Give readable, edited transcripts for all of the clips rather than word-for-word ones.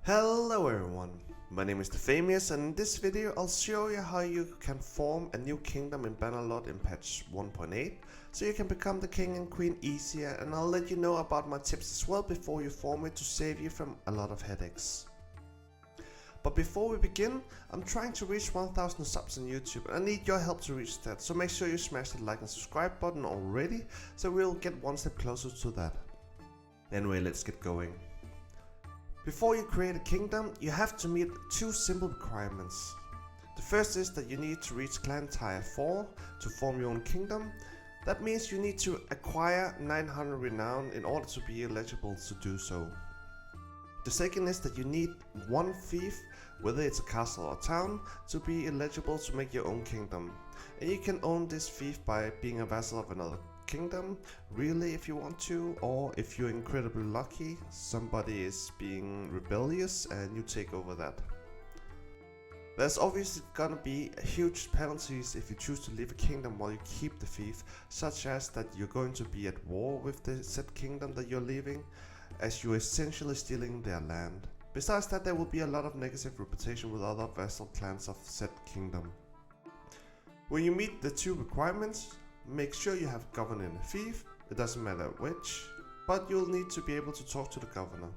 Hello everyone, my name is DaPhamius, and in this video I'll show you how you can form a new kingdom in Bannerlord in patch 1.8 so you can become the king and queen easier, and I'll let you know about my tips as well before you form it to save you from a lot of headaches. But before we begin, I'm trying to reach 1000 subs on YouTube and I need your help to reach that, so make sure you smash the like and subscribe button already so we'll get one step closer to that. Anyway, let's get going. Before you create a kingdom, you have to meet two simple requirements. The first is that you need to reach clan tier 4 to form your own kingdom. That means you need to acquire 900 renown in order to be eligible to do so. The second is that you need one fief, whether it's a castle or town, to be eligible to make your own kingdom. And you can own this fief by being a vassal of another kingdom, really, if you want to, or if you're incredibly lucky, somebody is being rebellious and you take over that. There's obviously gonna be huge penalties if you choose to leave a kingdom while you keep the fief, such as that you're going to be at war with the said kingdom that you're leaving, as you're essentially stealing their land. Besides that, there will be a lot of negative reputation with other vassal clans of said kingdom. When you meet the two requirements, make sure you have governor and a fief, it doesn't matter which, but you'll need to be able to talk to the governor.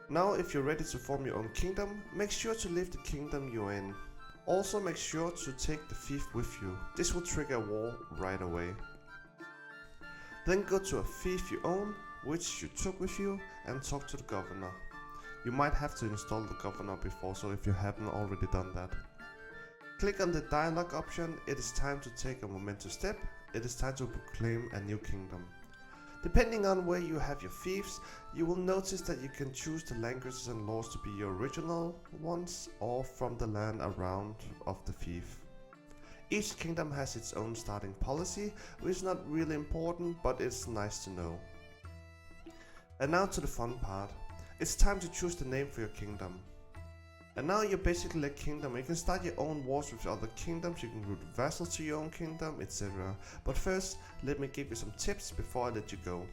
Now, if you're ready to form your own kingdom, make sure to leave the kingdom you're in. Also make sure to take the fief with you, this will trigger a war right away. Then go to a fief you own, which you took with you, and talk to the governor. You might have to install the governor before, so if you haven't already done that. Click on the dialogue option, it is time to take a momentous step, it is time to proclaim a new kingdom. Depending on where you have your fiefs, you will notice that you can choose the languages and laws to be your original ones or from the land around of the fief. Each kingdom has its own starting policy, which is not really important, but it's nice to know. And now to the fun part, it's time to choose the name for your kingdom. And now you're basically a kingdom. You can start your own wars with other kingdoms, you can recruit vassals to your own kingdom, etc. But first, let me give you some tips before I let you go.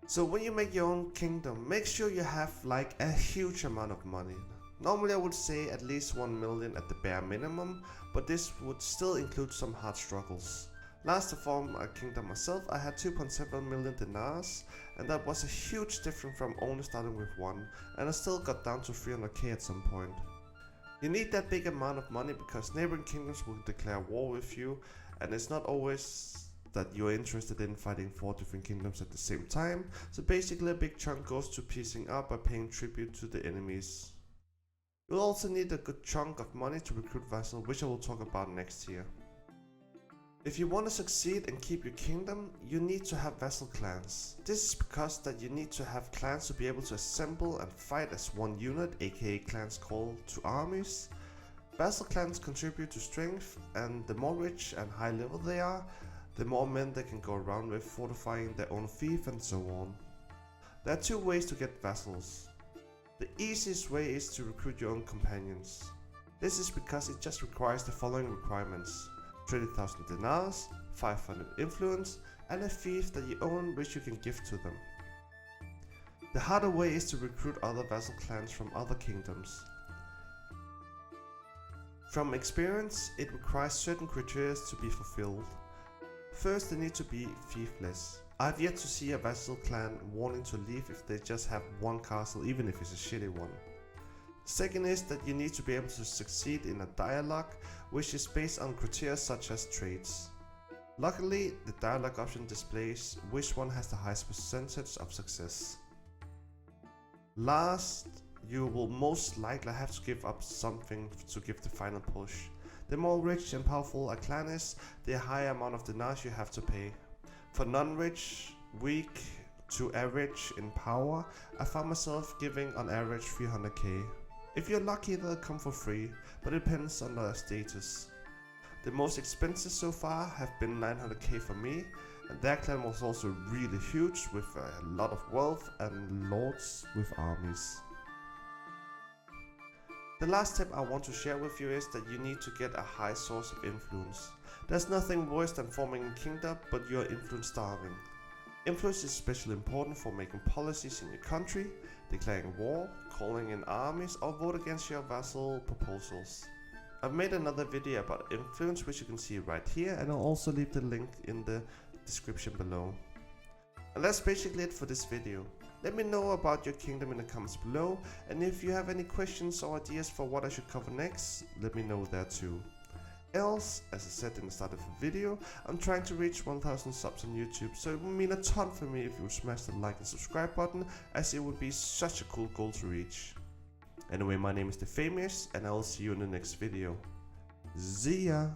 So when you make your own kingdom, make sure you have like a huge amount of money. Normally I would say at least 1 million at the bare minimum, but this would still include some hard struggles. Last to form a kingdom myself, I had 2.7 million dinars, and that was a huge difference from only starting with 1, and I still got down to 300k at some point. You need that big amount of money because neighboring kingdoms will declare war with you, and it's not always that you're interested in fighting 4 different kingdoms at the same time, so basically a big chunk goes to piecing up by paying tribute to the enemies. You'll also need a good chunk of money to recruit vassals, which I will talk about next here. If you want to succeed and keep your kingdom, you need to have vassal clans. This is because that you need to have clans to be able to assemble and fight as one unit, aka clans called to armies. Vassal clans contribute to strength, and the more rich and high level they are, the more men they can go around with fortifying their own fief and so on. There are two ways to get vassals. The easiest way is to recruit your own companions. This is because it just requires the following requirements: 20,000 dinars, 500 influence, and a fief that you own which you can give to them. The harder way is to recruit other vassal clans from other kingdoms. From experience, it requires certain criteria to be fulfilled. First, they need to be fiefless. I've yet to see a vassal clan wanting to leave if they just have one castle, even if it's a shitty one. Second is that you need to be able to succeed in a dialogue, which is based on criteria such as traits. Luckily, the dialogue option displays which one has the highest percentage of success. Last, you will most likely have to give up something to give the final push. The more rich and powerful a clan is, the higher amount of dinars you have to pay. For non-rich, weak to average in power, I found myself giving on average 300k. If you're lucky, they'll come for free, but it depends on their status. The most expensive so far have been 900k for me, and their clan was also really huge with a lot of wealth and lords with armies. The last tip I want to share with you is that you need to get a high source of influence. There's nothing worse than forming a kingdom but you're influence starving. Influence is especially important for making policies in your country, declaring war, calling in armies, or vote against your vassal proposals. I've made another video about influence which you can see right here, and I'll also leave the link in the description below. And that's basically it for this video. Let me know about your kingdom in the comments below, and if you have any questions or ideas for what I should cover next, let me know there too. Else, as I said in the start of the video, I'm trying to reach 1000 subs on YouTube, so it would mean a ton for me if you would smash the like and subscribe button, as it would be such a cool goal to reach. Anyway, my name is DaPhamius, and I will see you in the next video. See ya!